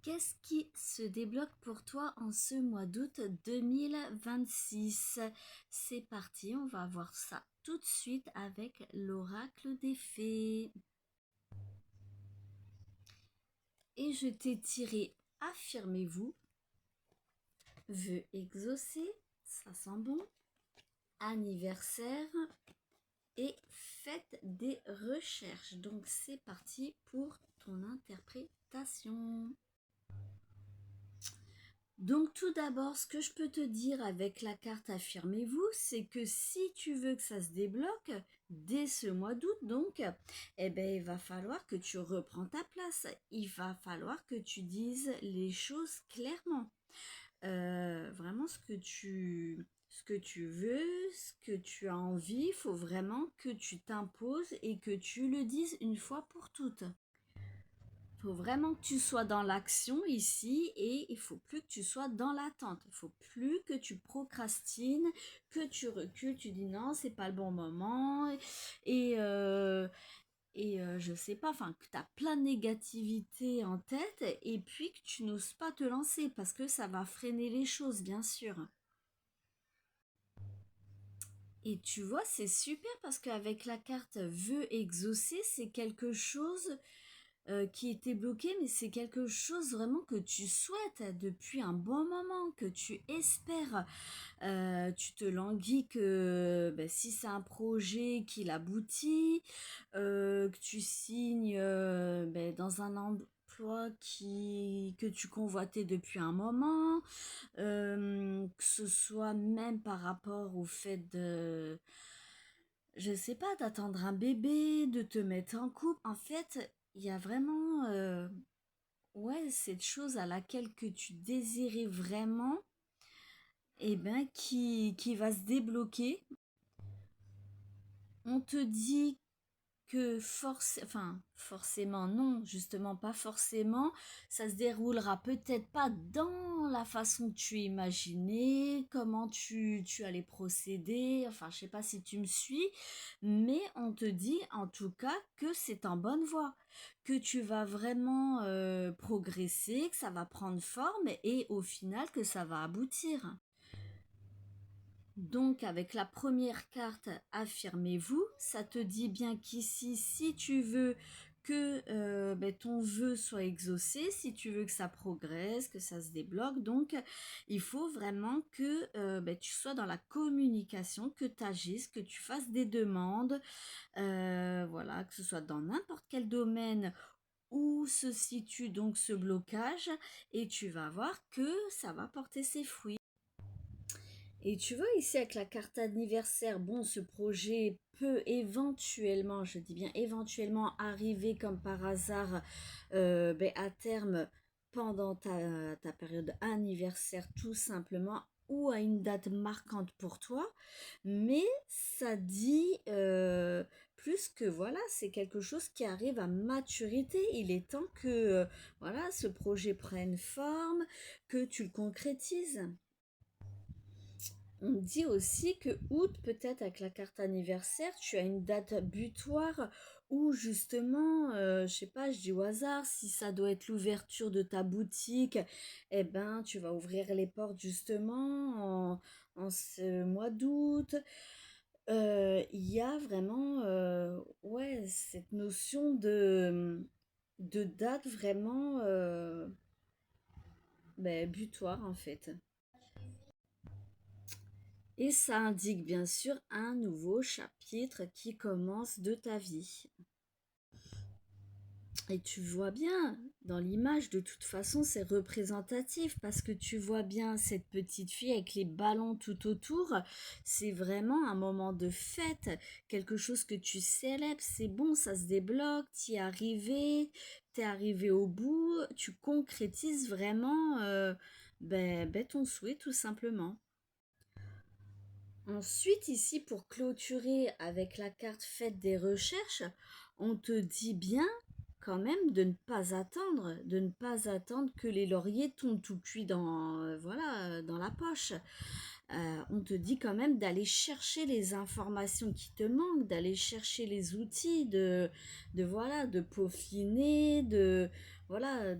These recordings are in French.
Qu'est-ce qui se débloque pour toi en ce mois d'août 2026? C'est parti, on va voir ça tout de suite avec l'oracle des fées. Et je t'ai tiré affirmez-vous, vœux exaucés, ça sent bon, anniversaire et faites des recherches. Donc c'est parti pour ton interprétation. Donc tout d'abord, ce que je peux te dire avec la carte affirmez-vous, c'est que si tu veux que ça se débloque dès ce mois d'août, donc, eh ben, il va falloir que tu reprends ta place. Il va falloir que tu dises les choses clairement. Vraiment ce que tu veux, ce que tu as envie, il faut vraiment que tu t'imposes et que tu le dises une fois pour toutes. Il faut vraiment que tu sois dans l'action ici et il faut plus que tu sois dans l'attente. Il faut plus que tu procrastines, que tu recules, tu dis non, c'est pas le bon moment et je sais pas, enfin que tu as plein de négativité en tête et puis que tu n'oses pas te lancer parce que ça va freiner les choses, bien sûr. Et tu vois, c'est super parce qu'avec la carte vœux exaucés, c'est quelque chose qui était bloqué, mais c'est quelque chose vraiment que tu souhaites depuis un bon moment, que tu espères. Tu te languis que ben, si c'est un projet qu'il aboutit, que tu signes ben, dans un emploi que tu convoitais depuis un moment, que ce soit même par rapport au fait de, je sais pas, d'attendre un bébé, de te mettre en couple. En fait, il y a vraiment, ouais, cette chose à laquelle que tu désirais vraiment, et ben, qui va se débloquer. On te dit que forcément non, justement pas forcément, ça se déroulera peut-être pas dans la façon que tu imaginais, comment tu allais procéder, enfin je sais pas si tu me suis, mais on te dit en tout cas que c'est en bonne voie, que tu vas vraiment progresser, que ça va prendre forme et au final que ça va aboutir. Donc avec la première carte, affirmez-vous, ça te dit bien qu'ici, si tu veux que ben, ton vœu soit exaucé, si tu veux que ça progresse, que ça se débloque, donc il faut vraiment que ben, tu sois dans la communication, que tu agisses, que tu fasses des demandes, voilà, que ce soit dans n'importe quel domaine où se situe donc ce blocage, et tu vas voir que ça va porter ses fruits. Et tu vois, ici avec la carte anniversaire, bon, ce projet peut éventuellement, je dis bien éventuellement, arriver comme par hasard ben, à terme pendant ta période anniversaire tout simplement ou à une date marquante pour toi. Mais ça dit plus que voilà, c'est quelque chose qui arrive à maturité. Il est temps que voilà, ce projet prenne forme, que tu le concrétises. On dit aussi que août, peut-être avec la carte anniversaire, tu as une date butoir où justement, je sais pas, je dis au hasard, si ça doit être l'ouverture de ta boutique, eh ben, tu vas ouvrir les portes justement en ce mois d'août. Il y a vraiment, ouais, cette notion de date vraiment ben, butoir en fait. Et ça indique bien sûr un nouveau chapitre qui commence de ta vie. Et tu vois bien, dans l'image, de toute façon, c'est représentatif parce que tu vois bien cette petite fille avec les ballons tout autour. C'est vraiment un moment de fête, quelque chose que tu célèbres. C'est bon, ça se débloque, t'es arrivé au bout, tu concrétises vraiment ben, ton souhait tout simplement. Ensuite, ici, pour clôturer avec la carte faites des recherches, on te dit bien quand même de ne pas attendre que les lauriers tombent tout cuits dans, voilà, dans la poche. On te dit quand même d'aller chercher les informations qui te manquent, d'aller chercher les outils, de voilà, de peaufiner, de voilà,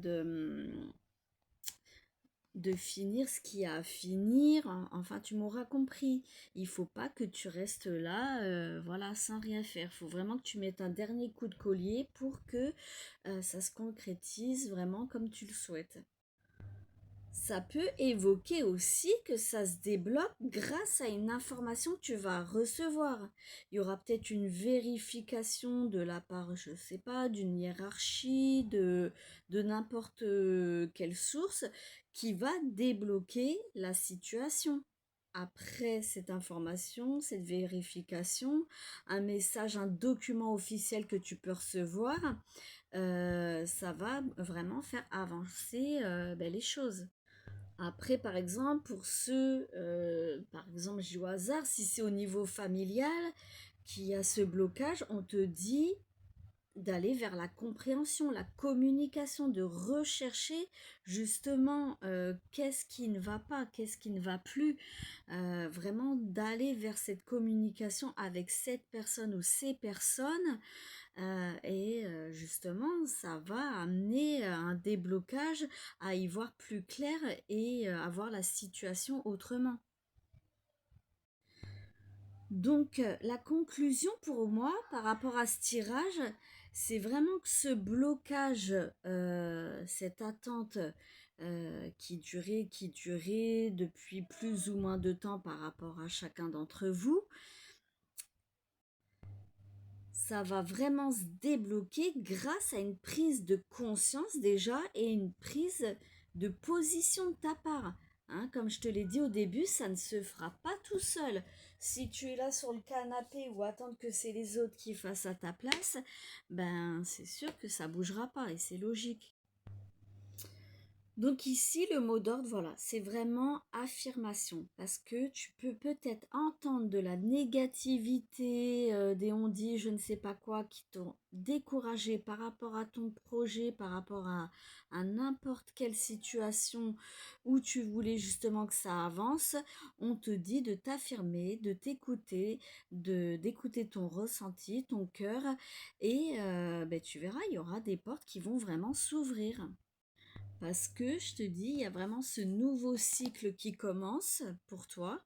de finir ce qu'il y a à finir. Enfin, tu m'auras compris. Il faut pas que tu restes là, voilà, sans rien faire. Il faut vraiment que tu mettes un dernier coup de collier pour que ça se concrétise vraiment comme tu le souhaites. Ça peut évoquer aussi que ça se débloque grâce à une information que tu vas recevoir. Il y aura peut-être une vérification de la part, je ne sais pas, d'une hiérarchie, de n'importe quelle source qui va débloquer la situation. Après cette information, cette vérification, un message, un document officiel que tu peux recevoir, ça va vraiment faire avancer ben, les choses. Après, par exemple, pour ceux, par exemple, je dis au hasard, si c'est au niveau familial qui a ce blocage, on te dit d'aller vers la compréhension, la communication, de rechercher justement qu'est-ce qui ne va pas, qu'est-ce qui ne va plus, vraiment d'aller vers cette communication avec cette personne ou ces personnes et justement, ça va amener un déblocage à y voir plus clair et à voir la situation autrement. Donc, la conclusion pour moi par rapport à ce tirage, c'est vraiment que ce blocage, cette attente qui durait depuis plus ou moins de temps par rapport à chacun d'entre vous, ça va vraiment se débloquer grâce à une prise de conscience déjà et une prise de position de ta part. Hein, comme je te l'ai dit au début, ça ne se fera pas tout seul. Si tu es là sur le canapé ou attendre que c'est les autres qui fassent à ta place, ben c'est sûr que ça bougera pas et c'est logique. Donc ici, le mot d'ordre, voilà, c'est vraiment affirmation parce que tu peux peut-être entendre de la négativité, des on-dit, je ne sais pas quoi, qui t'ont découragé par rapport à ton projet, par rapport à n'importe quelle situation où tu voulais justement que ça avance. On te dit de t'affirmer, de t'écouter, d'écouter ton ressenti, ton cœur et ben, tu verras, il y aura des portes qui vont vraiment s'ouvrir. Parce que je te dis, il y a vraiment ce nouveau cycle qui commence pour toi,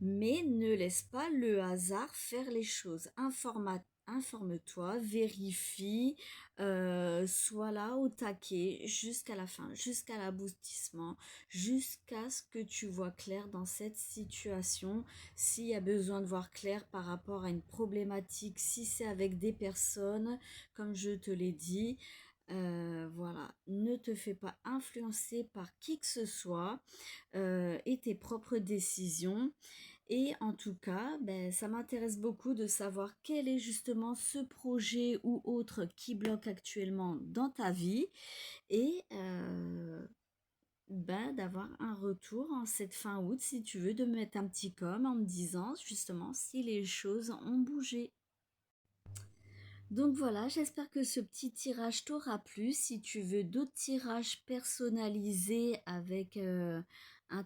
mais ne laisse pas le hasard faire les choses. Informe-toi, vérifie, sois là au taquet jusqu'à la fin, jusqu'à l'aboutissement, jusqu'à ce que tu vois clair dans cette situation. S'il y a besoin de voir clair par rapport à une problématique, si c'est avec des personnes, comme je te l'ai dit, voilà, ne te fais pas influencer par qui que ce soit et tes propres décisions. Et en tout cas, ben, ça m'intéresse beaucoup de savoir quel est justement ce projet ou autre qui bloque actuellement dans ta vie et ben, d'avoir un retour en cette fin août si tu veux, de me mettre un petit com en me disant justement si les choses ont bougé. Donc voilà, j'espère que ce petit tirage t'aura plu. Si tu veux d'autres tirages personnalisés avec un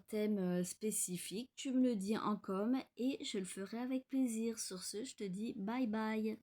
thème spécifique, tu me le dis en com et je le ferai avec plaisir. Sur ce, je te dis bye bye.